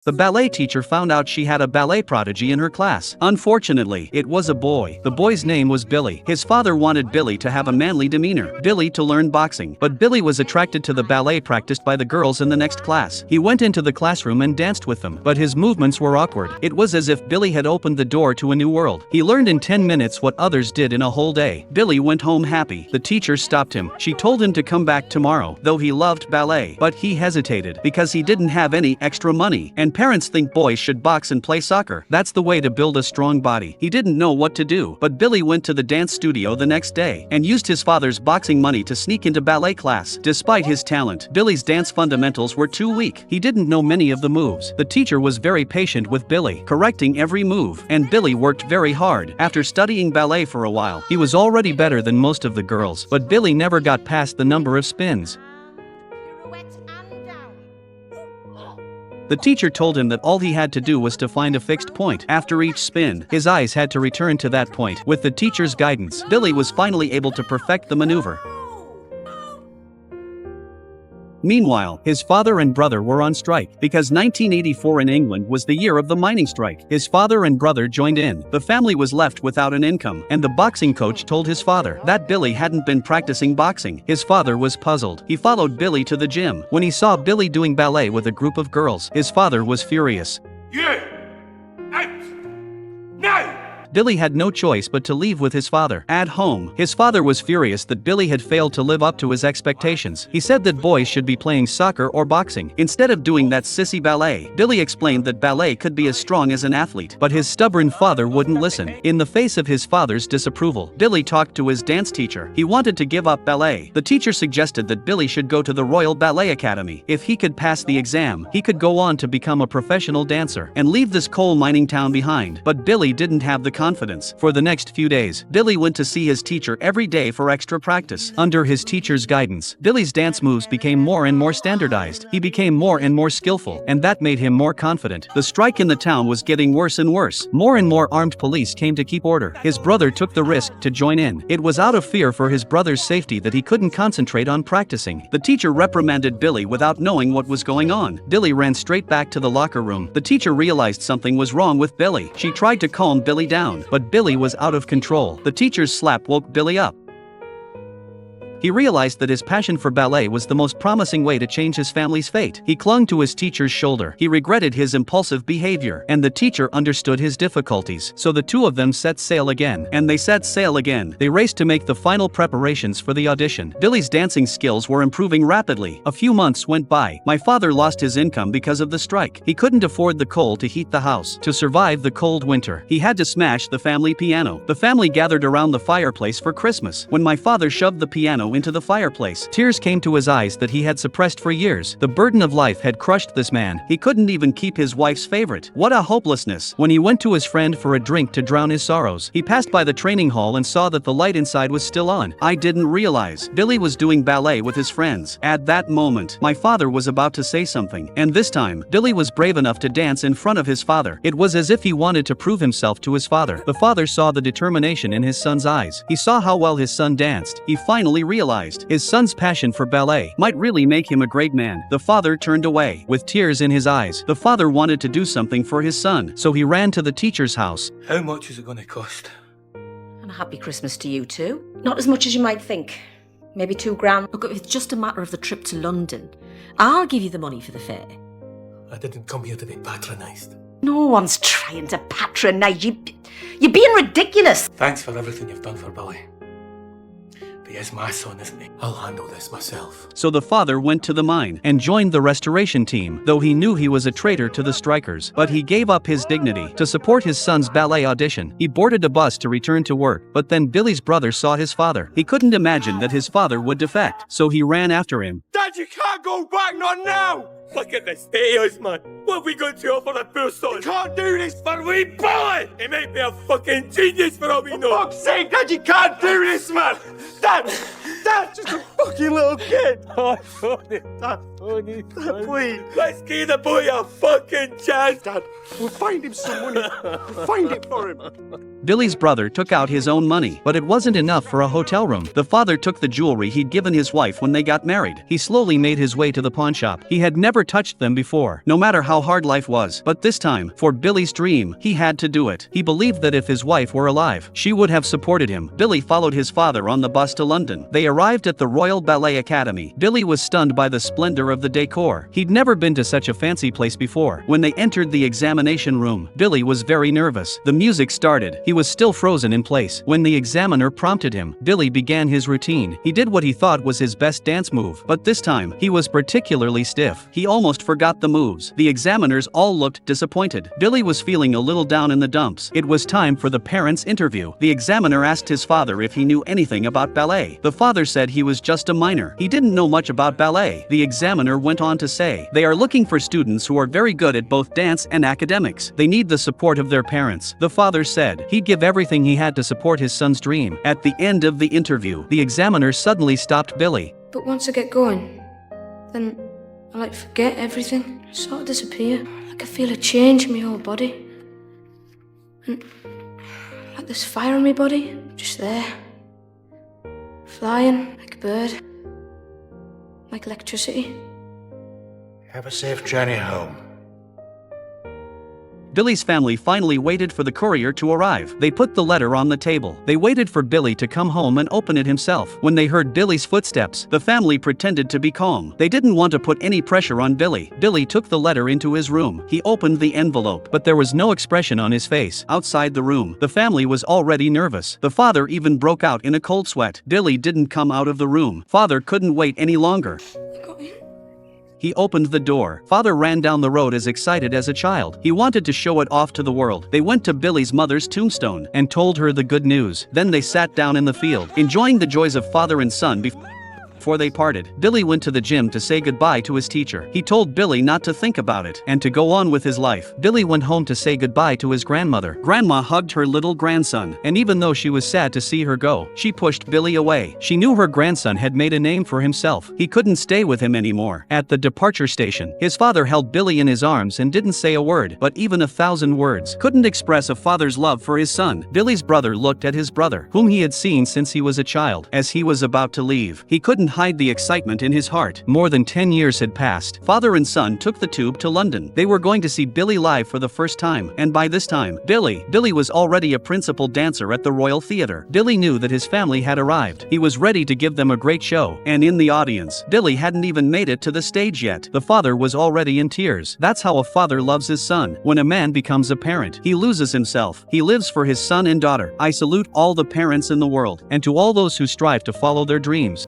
The ballet teacher found out she had a ballet prodigy in her class. Unfortunately, it was a boy. The boy's name was Billy. His father wanted Billy to have a manly demeanor, Billy to learn boxing. But Billy was attracted to the ballet practiced by the girls in the next class. He went into the classroom and danced with them, but his movements were awkward. It was as if Billy had opened the door to a new world. He learned in 10 minutes what others did in a whole day. Billy went home happy. The teacher stopped him. She told him to come back tomorrow, though he loved ballet. But he hesitated because he didn't have any extra money. And parents think boys should box and play soccer. That's the way to build a strong body. He didn't know what to do, but Billy went to the dance studio the next day and used his father's boxing money to sneak into ballet class. Despite his talent, Billy's dance fundamentals were too weak. He didn't know many of the moves. The teacher was very patient with Billy, correcting every move, and Billy worked very hard. After studying ballet for a while, he was already better than most of the girls, but Billy never got past the number of spins. The teacher told him that all he had to do was to find a fixed point. After each spin, his eyes had to return to that point. With the teacher's guidance, Billy was finally able to perfect the maneuver. Meanwhile, his father and brother were on strike because 1984 in England was the year of the mining strike. His father and brother joined in. The family was left without an income, and the boxing coach told his father that Billy hadn't been practicing boxing. His father was puzzled. He followed Billy to the gym. When he saw Billy doing ballet with a group of girls, his father was furious. You! Out! Now! Billy had no choice but to leave with his father. At home, his father was furious that Billy had failed to live up to his expectations. He said that boys should be playing soccer or boxing instead of doing that sissy ballet. Billy explained that ballet could be as strong as an athlete, but his stubborn father wouldn't listen. In the face of his father's disapproval, Billy talked to his dance teacher. He wanted to give up ballet. The teacher suggested that Billy should go to the Royal Ballet Academy. If he could pass the exam, he could go on to become a professional dancer and leave this coal mining town behind. But Billy didn't have the confidence. For the next few days, Billy went to see his teacher every day for extra practice. Under his teacher's guidance, Billy's dance moves became more and more standardized. He became more and more skillful, and that made him more confident. The strike in the town was getting worse and worse. More and more armed police came to keep order. His brother took the risk to join in. It was out of fear for his brother's safety that he couldn't concentrate on practicing. The teacher reprimanded Billy without knowing what was going on. Billy ran straight back to the locker room. The teacher realized something was wrong with Billy. She tried to calm Billy down, but Billy was out of control. The teacher's slap woke Billy up. He realized that his passion for ballet was the most promising way to change his family's fate. He clung to his teacher's shoulder. He regretted his impulsive behavior, and the teacher understood his difficulties. So the two of them set sail again. And they set sail again. They raced to make the final preparations for the audition. Billy's dancing skills were improving rapidly. A few months went by. My father lost his income because of the strike. He couldn't afford the coal to heat the house. To survive the cold winter, he had to smash the family piano. The family gathered around the fireplace for Christmas. When my father shoved the piano into the fireplace, tears came to his eyes that he had suppressed for years. The burden of life had crushed this man. He couldn't even keep his wife's favorite. What a hopelessness. When he went to his friend for a drink to drown his sorrows, he passed by the training hall and saw that the light inside was still on. I didn't realize Billy was doing ballet with his friends. At that moment, my father was about to say something, and this time, Billy was brave enough to dance in front of his father. It was as if he wanted to prove himself to his father. The father saw the determination in his son's eyes. He saw how well his son danced. He finally realized his son's passion for ballet might really make him a great man. The father turned away, with tears in his eyes. The father wanted to do something for his son, so he ran to the teacher's house. How much is it gonna cost? And a happy Christmas to you too. Not as much as you might think. Maybe £2,000. Look, if it's just a matter of the trip to London, I'll give you the money for the fare. I didn't come here to be patronised. No one's trying to patronise you. You're being ridiculous. Thanks for everything you've done for Billy. He is my son, isn't he? I'll handle this myself. So the father went to the mine and joined the restoration team, though he knew he was a traitor to the strikers. But he gave up his dignity to support his son's ballet audition. He boarded a bus to return to work, but then Billy's brother saw his father. He couldn't imagine that his father would defect, so he ran after him. Dad, you can't go back, not now! Look at the state of us, man. What have we got to offer the poor son? You can't do this for wee Billy! He might be a fucking genius for all we know. For fuck's sake, Dad, you can't do this, man! Dad, just a fucking little kid. Oh, funny, Dad, please. Let's give the boy a fucking chance. Dad, we'll find him some money. We'll find it for him. Billy's brother took out his own money, but it wasn't enough for a hotel room. The father took the jewelry he'd given his wife when they got married. He slowly made his way to the pawn shop. He had never touched them before, no matter how hard life was. But this time, for Billy's dream, he had to do it. He believed that if his wife were alive, she would have supported him. Billy followed his father on the bus to London. They arrived at the Royal Ballet Academy. Billy was stunned by the splendor of the decor. He'd never been to such a fancy place before. When they entered the examination room, Billy was very nervous. The music started. He was still frozen in place. When the examiner prompted him, Billy began his routine. He did what he thought was his best dance move, but this time, he was particularly stiff. He almost forgot the moves. The examiners all looked disappointed. Billy was feeling a little down in the dumps. It was time for the parents' interview. The examiner asked his father if he knew anything about ballet. The father said he was just a minor. He didn't know much about ballet. The examiner went on to say, they are looking for students who are very good at both dance and academics. They need the support of their parents. The father said he'd give everything he had to support his son's dream. At the end of the interview, the examiner suddenly stopped Billy. But once I get going, then I forget everything. I sort of disappear. I feel a change in my whole body. And like this fire in my body, just there. Flying like a bird. Like electricity. Have a safe journey home. Billy's family finally waited for the courier to arrive. They put the letter on the table. They waited for Billy to come home and open it himself. When they heard Billy's footsteps, the family pretended to be calm. They didn't want to put any pressure on Billy. Billy took the letter into his room. He opened the envelope, but there was no expression on his face. Outside the room, the family was already nervous. The father even broke out in a cold sweat. Billy didn't come out of the room. Father couldn't wait any longer. I got in. He opened the door. Father ran down the road as excited as a child. He wanted to show it off to the world. They went to Billy's mother's tombstone and told her the good news. Then they sat down in the field, enjoying the joys of father and son before they parted. Billy went to the gym to say goodbye to his teacher. He told Billy not to think about it and to go on with his life. Billy went home to say goodbye to his grandmother. Grandma hugged her little grandson, and even though she was sad to see her go, she pushed Billy away. She knew her grandson had made a name for himself. He couldn't stay with him anymore. At the departure station, his father held Billy in his arms and didn't say a word, but even 1,000 words couldn't express a father's love for his son. Billy's brother looked at his brother, whom he had seen since he was a child. As he was about to leave, he couldn't hide the excitement in his heart. More than 10 years had passed. Father and son took the tube to London. They were going to see Billy live for the first time, and by this time, Billy was already a principal dancer at the Royal Theatre. Billy knew that his family had arrived. He was ready to give them a great show, and in the audience, Billy hadn't even made it to the stage yet. The father was already in tears. That's how a father loves his son. When a man becomes a parent, he loses himself. He lives for his son and daughter. I salute all the parents in the world, and to all those who strive to follow their dreams.